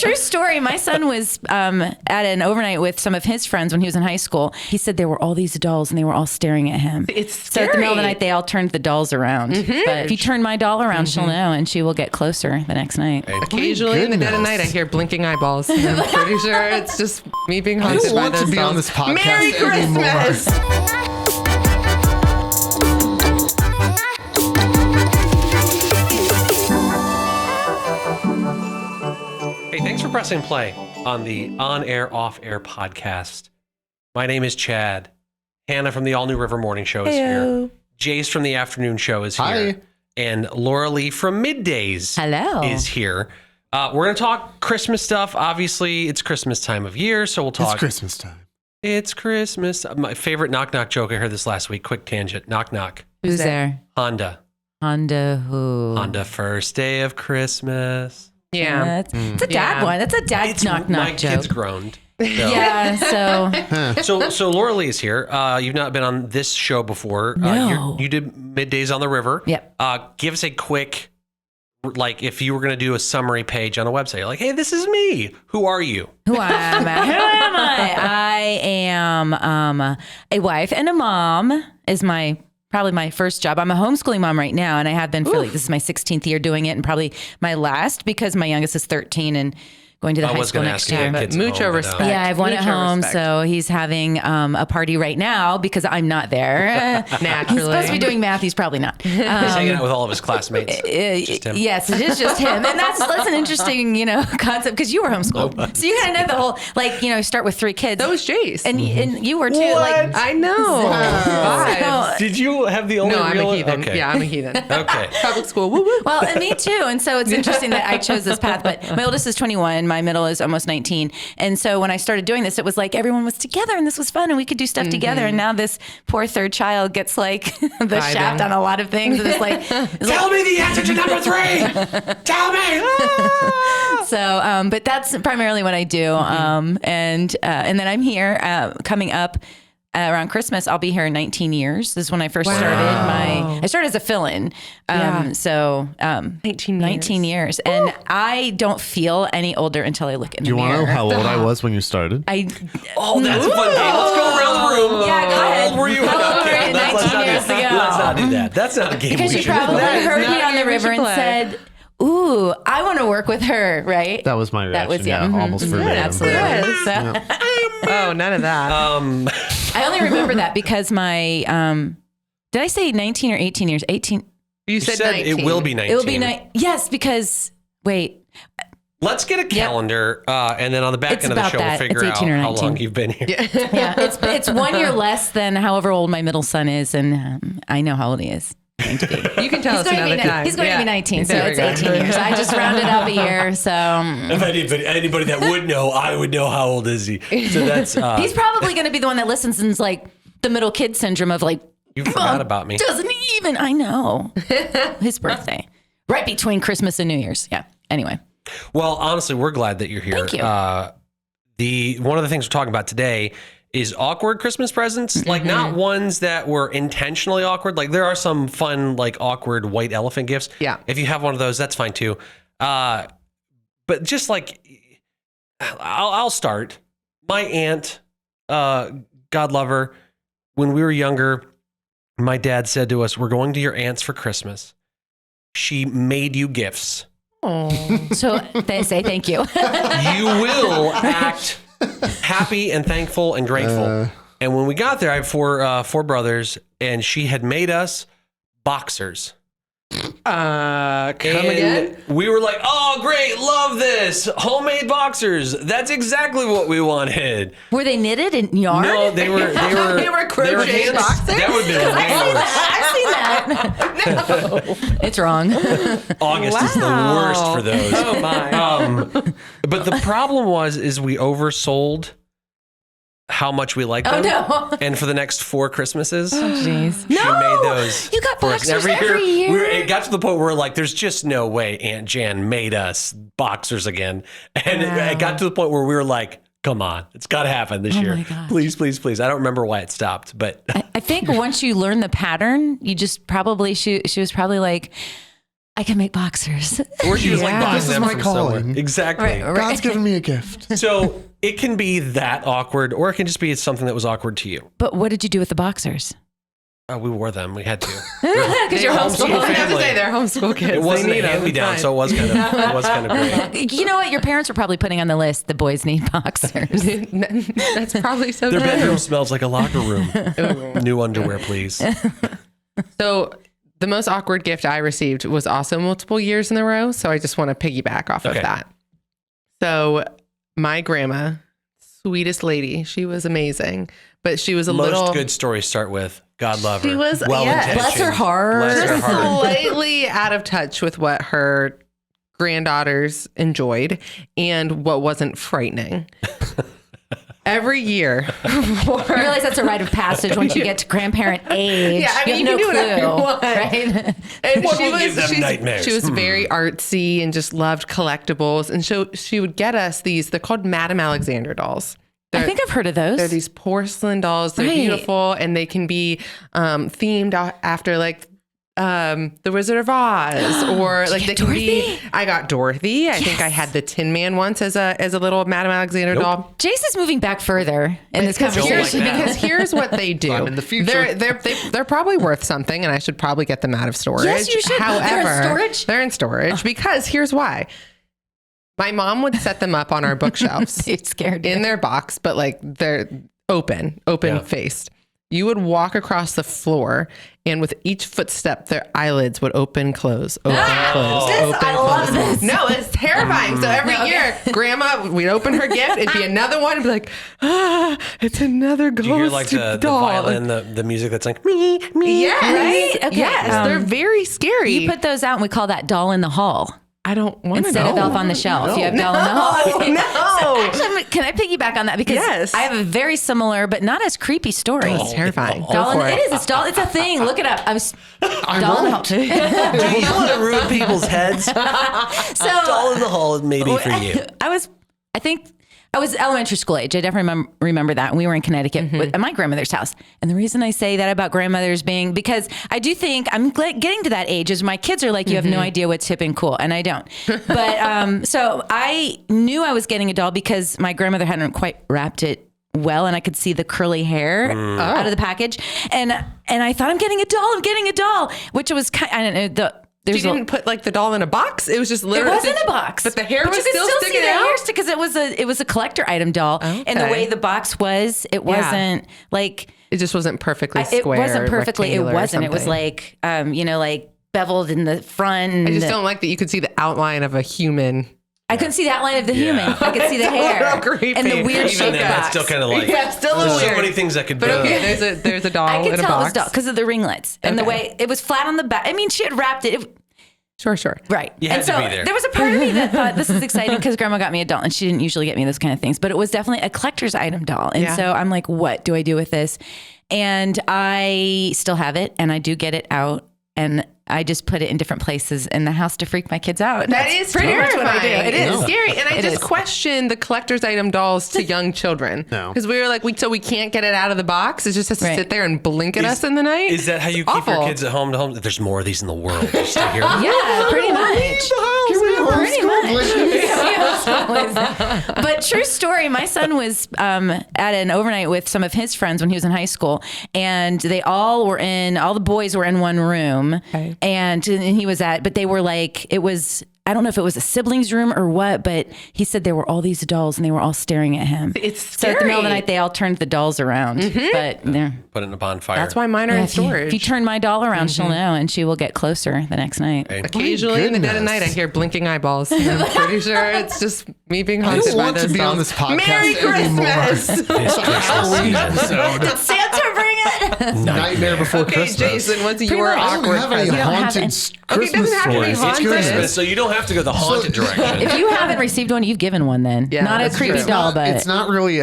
true story. My son was at an overnight with some of his friends when he was in high school. He said there were all these dolls and they were all staring at him. It's So scary. at the middle of the night, they all turned the dolls around. But if you turn my doll around, she'll know and she will get closer the next night. Occasionally in the dead of night, I hear blinking eyeballs. And I'm pretty sure it's just me being I haunted don't by want to those be on dolls. this podcast Merry Christmas! Hey, thanks for pressing play on the On Air, Off Air podcast. My name is Chad. Hannah from the All New River Morning Show is here. Jace from the Afternoon Show is here. Hi. And Laura Lee from Middays is here. We're going to talk Christmas stuff. Obviously, it's Christmas time of year, so we'll talk. It's Christmas time. It's Christmas. My favorite knock-knock joke, I heard this last week. Quick tangent. Knock-knock. Who's there? Honda. Honda who? Honda first day of Christmas. Yeah. It's a dad one. That's a dad knock-knock My joke. kid's groaned. So. Yeah, So Laura Lee is here. You've not been on this show before. No. You did Middays on the River. Yep. Give us a quick, like, if you were going to do a summary page on a website, you're like, hey, this is me. Who are you? Who am I? Who am I? I am a wife and a mom is probably my first job. I'm a homeschooling mom right now, and I have been for this is my 16th year doing it, and probably my last because my youngest is 13 and going to the high school next year. Mucho respect. Yeah, I have one at Mucho home, respect. so he's having a party right now because I'm not there. Naturally. He's supposed to be doing math. He's probably not. He's hanging out with all of his classmates. Just him. Yes, it is just him, and that's an interesting concept because you were homeschooled, so you kind of know the whole start with 3 kids. That was Jace. and you were too. What? I know. Vibes. Did you have the only No, I'm real... a heathen. Okay. Yeah, I'm a heathen. Okay. Public school. Woo woo. Well, and me too. And so it's interesting that I chose this path. But my oldest is 21. My middle is almost 19. And so when I started doing this, it was like everyone was together and this was fun and we could do stuff together. And now this poor third child gets like the shaft on a lot of things. And it's like, Tell me the answer to number 3. Tell me. so, but that's primarily what I do. And then I'm here coming up. Around Christmas, I'll be here 19 years. This is when I first started I started as a fill-in. So 19 years. And I don't feel any older until I look in the Do you mirror. want to know how old I was when you started? That's a fun game. Let's go around the room. Yeah, go ahead. How old were you? How old were you 19 years ago? Let's not do that. That's not a game Because we you should probably play. heard me not on the a game we river should and play. said, ooh, I want to work with her, right? That was my reaction. That was, almost verbatim. Absolutely. So, Oh, none of that. I only remember that because my, did I say 19 or 18 years? 18. you said 19. it will be 19. It will be yes, because, wait. Let's get a calendar, and then on the back It's end of the about show, we'll that. figure It's out 18 or how 19. long you've been here. Yeah, it's 1 year less than however old my middle son is, and I know how old he is. Going to be. You can tell us another time. He's going to be Yeah. 19, so There we it's go. 18 years. I just rounded up a year, so If anybody that would know, I would know how old is he. So that's he's probably going to be the one that listens and is like the middle kid syndrome of like, you forgot about me. doesn't even, I know. His birthday. Right between Christmas and New Year's. Yeah. Anyway. Well, honestly, we're glad that you're here. Thank you. One of the things we're talking about today is awkward Christmas presents, like not ones that were intentionally awkward. Like there are some fun, like awkward white elephant gifts. Yeah. If you have one of those, that's fine too. But just like, I'll start. My aunt, God love her, when we were younger, my dad said to us, "We're going to your aunt's for Christmas. She made you gifts. So they say thank you. You will act happy and thankful and grateful." And when we got there, I have four brothers, and she had made us boxers. Come again? We were like, "Oh, great, love this. Homemade boxers. That's exactly what we wanted." Were they knitted in yarn? No, they were They were crocheted boxers? That would have been I've seen that. No. It's wrong. August is the worst for those. Oh my. But the problem is we oversold how much we like them. no. And for the next 4 Christmases, Jeez. she made those. You got for us. boxers every year. It got to the point where we're like, there's just no way Aunt Jan made us boxers again. And it got to the point where we were like, come on, it's got to happen this year. my gosh. Please, please, please. I don't remember why it stopped, but I think once you learn the pattern, you just probably, she was probably like, I can make boxers. Or she was like buying This is them my from calling. somewhere. Exactly. Right. God's given me a gift. So it can be that awkward, or it can just be something that was awkward to you. But what did you do with the boxers? We wore them. We had to. Because you're homeschool homeschooled. I have to family. say they're homeschool kids. It wasn't They a need 'em. hand-me-down, It's so it was kind of great. You know what? Your parents were probably putting on the list, the boys need boxers. fine. That's probably so Their true. bedroom smells like a locker room. New underwear, please. So the most awkward gift I received was also multiple years in a row. So I just want to piggyback off of Okay. that. So my grandma, sweetest lady, she was amazing, but she was a Most little good stories start with God love her. She was- well-intentioned. Bless her heart. Bless her heart. slightly out of touch with what her granddaughters enjoyed and what wasn't frightening. Every year. You realize that's a rite of passage once you get to grandparent age. Yeah, I mean, you have you can do no whatever you clue, want. right? And What will give them nightmares? She was very artsy and just loved collectibles. And so she would get us these, they're called Madame Alexander dolls. I think I've heard of those. They're these porcelain dolls. They're Right. beautiful, and they can be themed after like the Wizard of Oz, or like they can be. I got Dorothy. I think I had the Tin Man once as a little Madame Alexander doll. Jace is moving back further in this Because conversation. like that. because here's what they do. I'm in the future. They're probably worth something, and I should probably get them out of storage. Yes, you should. They're in However, storage? They're in storage because here's why. My mom would set them up on our bookshelves It scared in me. their box, but like they're open Yeah. faced. You would walk across the floor, and with each footstep, their eyelids would open, close, open, close, open, I love close. this. No, it's terrifying. So every year, Grandma, we'd open her gift, it'd be another one, and be like, it's another ghost Do you hear like the doll. violin, the music that's like me? Yes, Right? Okay. yes, they're very scary. You put those out and we call that doll in the hall I don't want to instead of elf on the shelf. You have doll in the hall. Okay. No. So actually, can I piggyback on that? Because Yes. I have a very similar but not as creepy story. It's terrifying. Go Doll in, for it is. It's doll. It's a thing. Look it up. I was doll in the hall. Do you want to ruin people's heads? So Doll in the hall, maybe for you. I think I was elementary school age. I definitely remember that. And we were in Connecticut at my grandmother's house. And the reason I say that about grandmothers being, because I do think I'm getting to that age is my kids are like, you have no idea what's hip and cool. And I don't. But so I knew I was getting a doll because my grandmother hadn't quite wrapped it well, and I could see the curly hair out of the package. And I thought, I'm getting a doll, which was kind I don't know, You didn't put like the doll in a box. It was just literally. It was in a box, but the hair was you could still see sticking the out. hair because it was a collector item doll, and the Okay. way the box was, it wasn't like It just wasn't perfectly it square. wasn't perfectly. It rectangular or wasn't. It was something. like like beveled in the front. And I just don't like that you could see the outline of a human. I couldn't see the outline of the human. I could see the It's a hair little creepy. and the weird Even shape then, box. it's still kind of like Yeah, still a little there's so weird. many things that could But be. okay, there's a doll I could in a tell it was box. doll because of the ringlets and the way it was flat on the back. I mean, she had wrapped it. Sure. Right. You had and to so be there. there was a part of me that thought this is exciting because grandma got me a doll and she didn't usually get me those kind of things, but it was definitely a collector's item doll. And Yeah. so I'm like, what do I do with this? And I still have it and I do get it out and I just put it in different places in the house to freak my kids out. That is pretty much what I do. terrifying. It It's is. scary. And I It just is. question the collector's item dolls to young children. No. Because we were like, so we can't get it out of the box. It just has to Right. sit there and blink at us in the night. Is that how you It's keep your awful. kids at home? There's more of these in the world. Just to hear. Yeah, pretty much. Pretty Homeschooled. much. But true story, my son was at an overnight with some of his friends when he was in high school, and all the boys were in one room, Okay. and he was but they were like, it was, I don't know if it was a sibling's room or what, but he said there were all these dolls and they were all staring at him. It's So at the middle of the scary. night, they all turned the dolls around. But yeah. Put it in a bonfire. That's why mine are in If you, storage. if you turn my doll around, she'll know and she will get closer the next night. Okay. Occasionally in the dead of goodness. night, I hear blinking eyeballs. And I'm pretty sure it's just me being I haunted don't by want to those be on dolls. this podcast Merry anymore. Christmas. This Christmas season. episode. Santa, bring it! Nightmare Before Okay, Christmas. Jason, what's your much. I don't awkward have any present? You don't have haunted any- Christmas Okay, it doesn't have to be stories. haunted. It's Christmas, so you don't have to go the haunted direction. If you haven't received one, you've given one then. Yeah, Not a that's creepy true. doll, but it's not really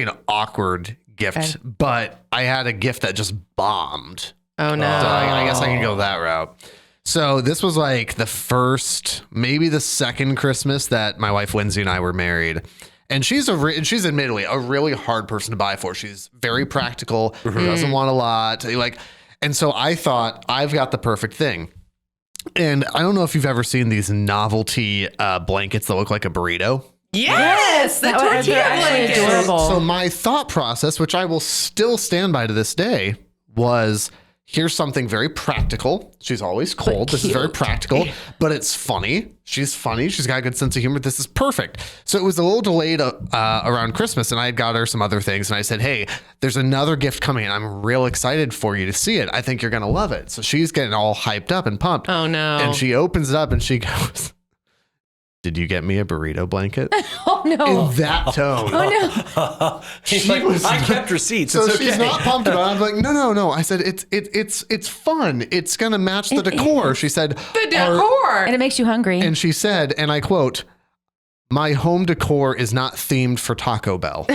an awkward gift, but I had a gift that just bombed. Oh, no. So I guess I can go that route. So this was like the first, maybe the second Christmas that my wife Lindsay and I were married. And she's admittedly a really hard person to buy for. She's very practical, doesn't want a lot. And so I thought, I've got the perfect thing. And I don't know if you've ever seen these novelty blankets that look like a burrito. Yes, the tortilla blanket. Adorable. So my thought process, which I will still stand by to this day, was here's something very practical. She's always cold. This is very practical, but it's funny. She's funny. She's got a good sense of humor. This is perfect. So it was a little delayed around Christmas, and I had got her some other things. And I said, hey, there's another gift coming, and I'm real excited for you to see it. I think you're going to love it. So she's getting all hyped up and pumped. Oh, no. And she opens it up and she goes, did you get me a burrito blanket? Oh no. In that tone. Oh no. He's like, I kept receipts. So It's okay. she's not pumped about it. I'm like, no. I said, it's fun. It's gonna match the decor. She said, The decor. And it makes you hungry. and she said, and I quote, my home decor is not themed for Taco Bell.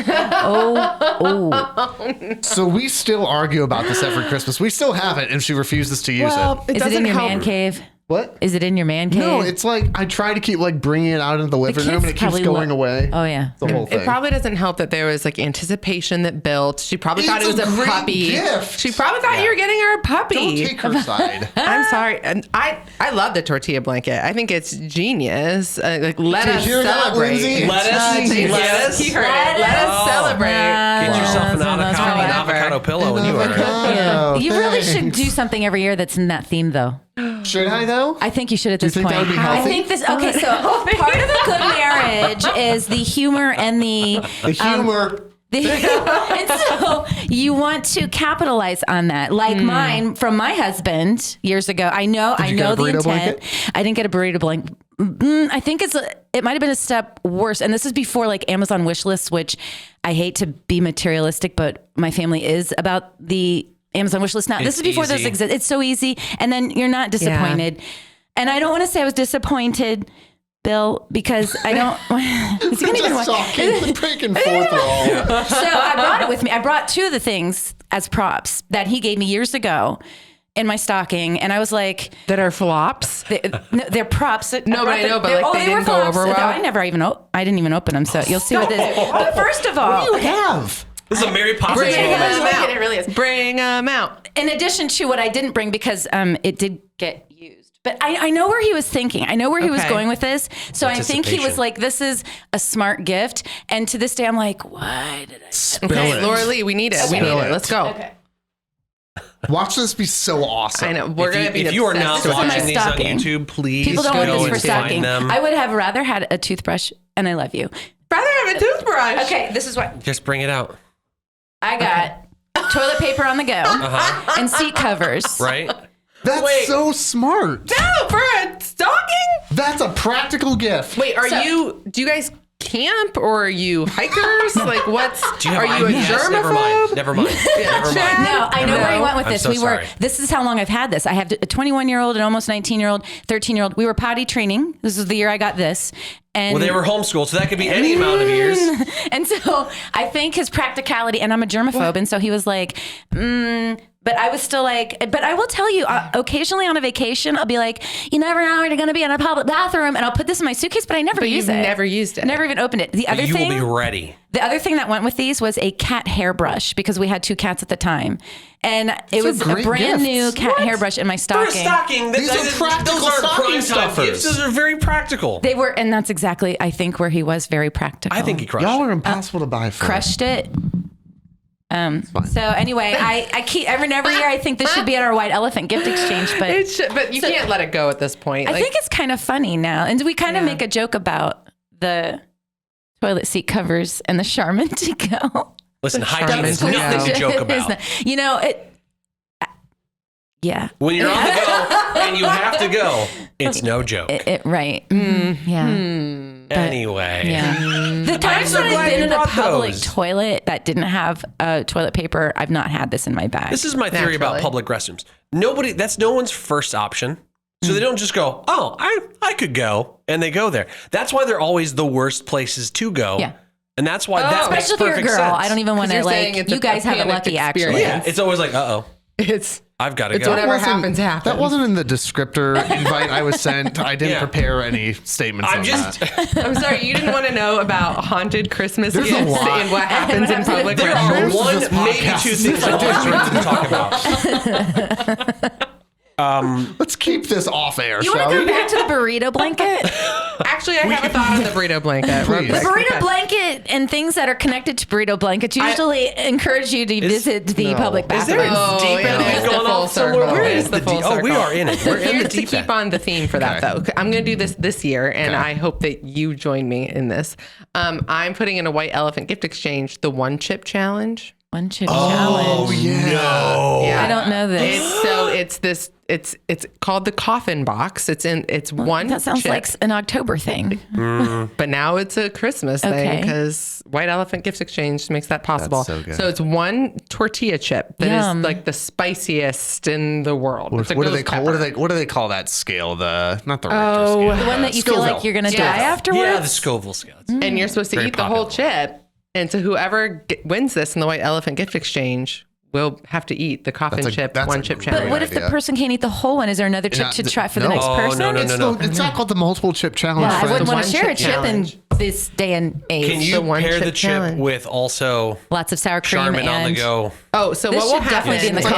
So we still argue about this every Christmas. We still have it, and she refuses to use it. Is it in your man cave? What? Is it in your man cave? No, it's like I try to keep like bringing it out into the living room, and it keeps probably going away. Oh yeah. The whole thing. It probably doesn't help that there was like anticipation that built. She probably thought it It's was a a great puppy. gift. She probably thought you were getting her a puppy. Don't take her side. I'm sorry. And I love the tortilla blanket. I think it's genius. Like, let Did us you hear that, celebrate. Lindsay? Let us- Yes. He heard it. Let us celebrate. Get yourself an That's avocado, right. avocado pillow when you are. Avocado, You really should thanks. do something every year that's in that theme, though. Should I though? I think you should at Do you this think point. that would be I healthy? think this. Okay, so part of a good marriage is the humor and the humor. and so you want to capitalize on that, like mine from my husband years ago. I know you get a the burrito intent. blanket? I didn't get a burrito blanket. I think it might have been a step worse. And this is before like Amazon wish lists, which I hate to be materialistic, but my family is about the Amazon wish list now. This is before those easy. exist. It's so easy, and then you're not disappointed. And I don't want to say I was disappointed, Bill, because I don't. Is he gonna even Just watch? talking, back and forth. So I brought it with me. I brought two of the things as props that he gave me years ago in my stocking, and I was like, That are flops. they're props. No, but I know, but, like, they were didn't go flops. over well? I didn't even open them. So you'll see what this is. But first of all, What do you have? This is a Mary Poppins Bring moment. them out. It really is. Bring them out. in addition to what I didn't bring because it did get used. But I know where he was thinking. I know where he was Okay. going with this. So I think he was Anticipation. like, this is a smart gift. And to this day, I'm like, why did I? Spill Okay, it. Laura Lee, we need it. We need Spill it. it. Let's go. Okay. Watch this be so awesome. I know. We're going to be If you are not obsessed with my watching these on stocking. YouTube, please People don't want go this for and stocking. find them. I would have rather had a toothbrush, and I love you. Rather have a toothbrush. Okay, this is what Just bring it out. I got: toilet paper on the go and seat covers. Right? That's so smart. No, for a stocking? That's a practical gift. Wait, do you guys camp or are you hikers? Like what's, Do you have are you a ideas? germaphobe? Never mind. Never mind. No, I know where he went with I'm this. so We were. sorry. This is how long I've had this. I have a 21-year-old, an almost 19-year-old, 13-year-old. We were potty training. This is the year I got this. And Well, they were homeschooled, so that could be any amount of years. And so I think his practicality, and I'm a germaphobe, and so he was like, but I was still like, but I will tell you, occasionally on a vacation, I'll be like, you never know where you're going to be in a public bathroom, and I'll put this in my suitcase, but I never use you've it. never used it. Never even opened it. The other You will thing, be ready. the other thing that went with these was a cat hairbrush because we had 2 cats at the time, and it was a great brand new gifts. cat hairbrush in my For a stocking. stocking, These are practical those aren't stocking prime time stuffers. gifts. Those are very practical. They were, and that's exactly, I think, where he was very practical. I think he crushed Y'all it. are impossible to buy for. crushed it. So anyway, I keep every year I think this should be at our white elephant gift exchange, but It should, but you can't let it go at this point. I Like, think it's kind of funny now, and we kind of make a joke about the toilet seat covers and the Charmin to go. Listen, hygiene Charmin is to nothing go. to joke It's about. not- you know it. Yeah. When you're on the go and you have to go, it's no joke. Right. Yeah. Anyway. Yeah. The times so that I've glad been you in a brought public those. toilet that didn't have toilet paper, I've not had this in my bag. This is my theory about Naturally. public restrooms. That's no one's first option. So they don't just go, oh, I could go, and they go there. That's why they're always the worst places to go. Yeah. And that's why that makes Especially if you're a perfect girl. sense. I don't even want to you're saying like. it's You a guys have it panicked lucky, actually. experience. Yeah, it's always like, it's I've got to It's go. whatever That wasn't- happens. That wasn't in the descriptor invite I was sent. I didn't Yeah. prepare any statements I'm on just, that. I'm sorry, you didn't want to know about haunted Christmas There's a gifts lot. and what happens in public there are restrooms. one, This maybe podcast 2 is things I want to talk about. Let's keep this off air, You want shall to go we? back to the burrito blanket? Actually, I have a thought on the burrito blanket. real Please. quick. Burrito blanket and things that are connected to burrito blankets usually encourage you to visit the public Is there bathroom. a deep yeah, end it's the going full on somewhere? circle. Where It's is the the full deep? Oh, we circle. are in it. We're in the Here's to deep keep end. on the theme for that, Okay. though. I'm going to do this year, and Okay. I hope that you join me in this. I'm putting in a white elephant gift exchange, the one chip challenge. One chip Oh, challenge. yeah. No. Yeah. I don't know this. It's called the coffin box. It's one. That sounds chip, like an October thing. but now it's a Christmas thing Okay. because white elephant gift exchange makes that possible. so good. it's one tortilla chip that Yum. is like the spiciest in the world. It's a What do ghost they call? pepper. What do they call that scale? Not the Richter Oh, scale. The one that you feel Scoville. like you're going to Yeah. die afterwards? Yeah, the Scoville scale. And you're supposed to Very eat the whole popular. chip. And so whoever wins this in the white elephant gift exchange will have to eat the coffin That's a- chip, that's one a chip great challenge. But what if the idea. person can't eat the whole one? Is there another chip Yeah, to try for the no. next Oh, person? no. It's not called the multiple chip challenge. Yeah, I friends. wouldn't want one to share a chip chip in challenge. this day and age. Can you the one pair chip the chip challenge. with also Lots of sour cream Charmin on the and go? Oh, so This what will should definitely happen be in the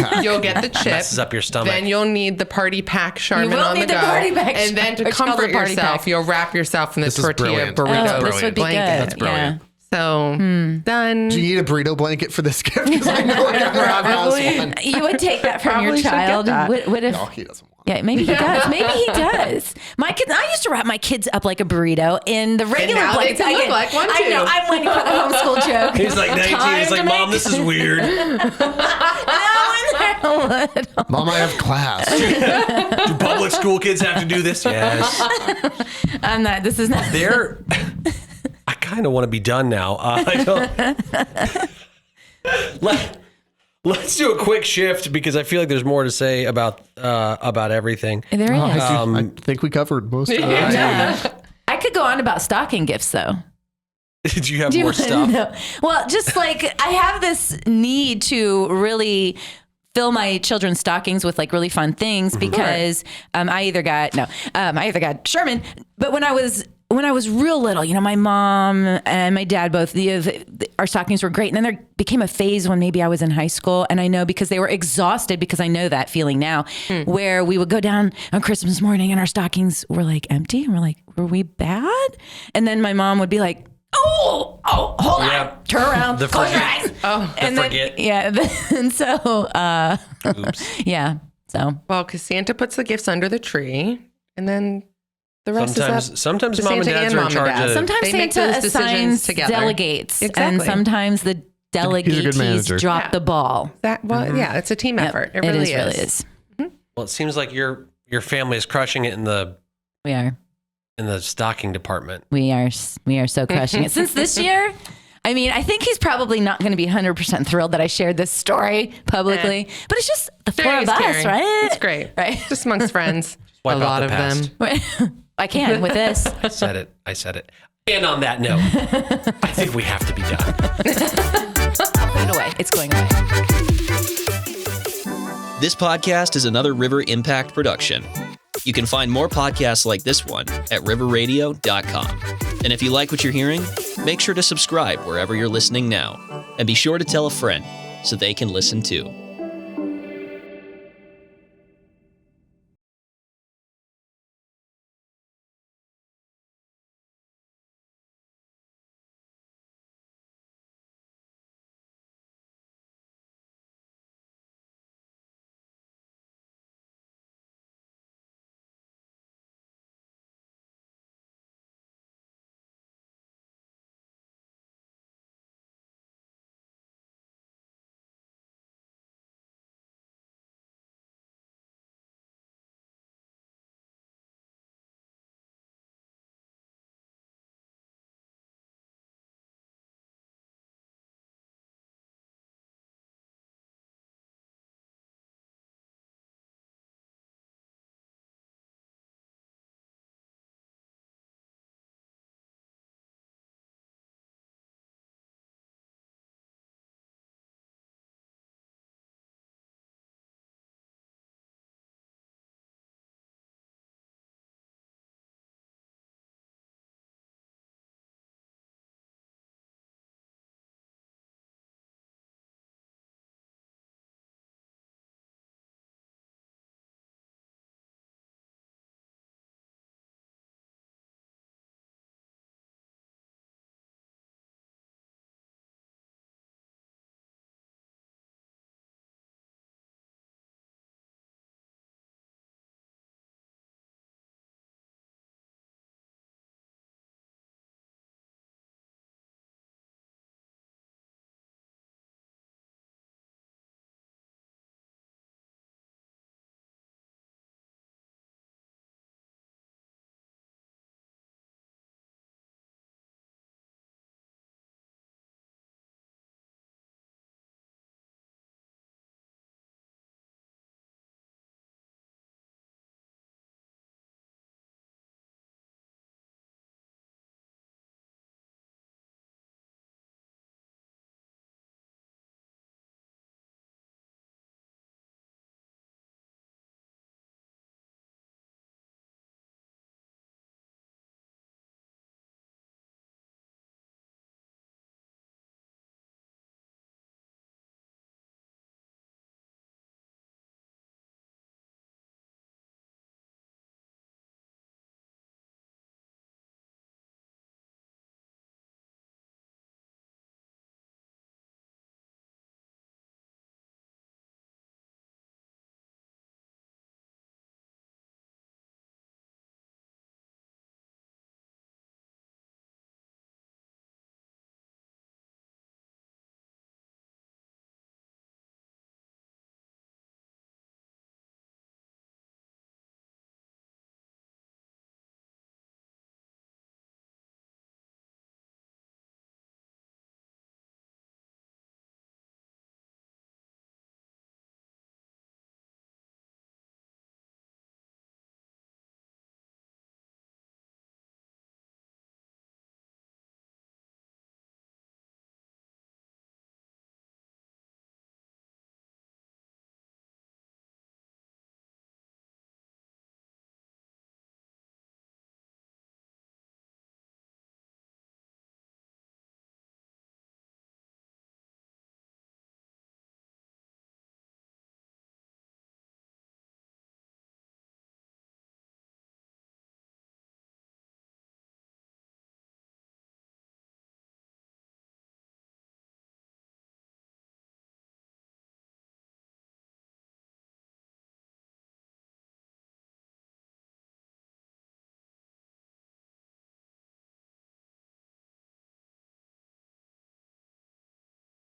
coffin. is you'll get the chip. Messes up your stomach. Then you'll need the party pack Charmin will on the need the go. party pack and then to Charmin. It's called comfort the party yourself, pack. you'll wrap yourself in the This is tortilla brilliant. burrito Oh, this would be blanket. good. That's brilliant. Yeah. So done. Do you need a burrito blanket for this gift? Because I know I got Rob House one. You would take that from Probably your should get child. that. What if? No, he doesn't want. Yeah, maybe he does. Maybe he does. My kids. I used to wrap my kids up like a burrito in the regular now they blankets. can look I like one, I know. too. I'm waiting for the homeschool joke. He's like 19. Time He's like, to Mom, make- this is weird. No, when they're little. Mom, I have class. Do public school kids have to do this? Yes. I'm not. This is not. They're. I kind of want to be done now. I don't. Let's do a quick shift because I feel like there's more to say about everything. There is. I think we covered most of it. Yeah. I could go on about stocking gifts though. Did you have Do you more wanna stuff? know? Well, just like I have this need to really fill my children's stockings with like really fun things because I either got Sherman, but when I was real little, you know, my mom and my dad both, our stockings were great. And then there became a phase when maybe I was in high school. And I know because they were exhausted, because I know that feeling now, where we would go down on Christmas morning and our stockings were like empty. And we're like, were we bad? And then my mom would be like, oh, hold Yeah. on. Turn around. The Close your forget. eyes. Oh, And the then, forget. yeah. And so, Oops. yeah. So Well, because Santa puts the gifts under the tree, and then the rest is up. Sometimes to mom and Santa dads and are in mom and charge dad. of. sometimes They make Santa those decisions assigns together. delegates, and Exactly. sometimes the He's a good delegatees manager. drop Yeah. the ball. Yeah, it's a team Yep. effort. It really really is. Well, it seems like your family is crushing it in the We are. stocking department. We are so crushing it. Since this year, I mean, I think he's probably not going to be 100% thrilled that I shared this story publicly, but it's just the four Sharing of is us, caring. right? It's great. Right. Just amongst friends. Wipe a out lot the of past. them. I can with this. I said it. And on that note, I think we have to be done. Put it away. It's going away. This podcast is another River Impact production. You can find more podcasts like this one at riverradio.com. And if you like what you're hearing, make sure to subscribe wherever you're listening now. And be sure to tell a friend so they can listen too.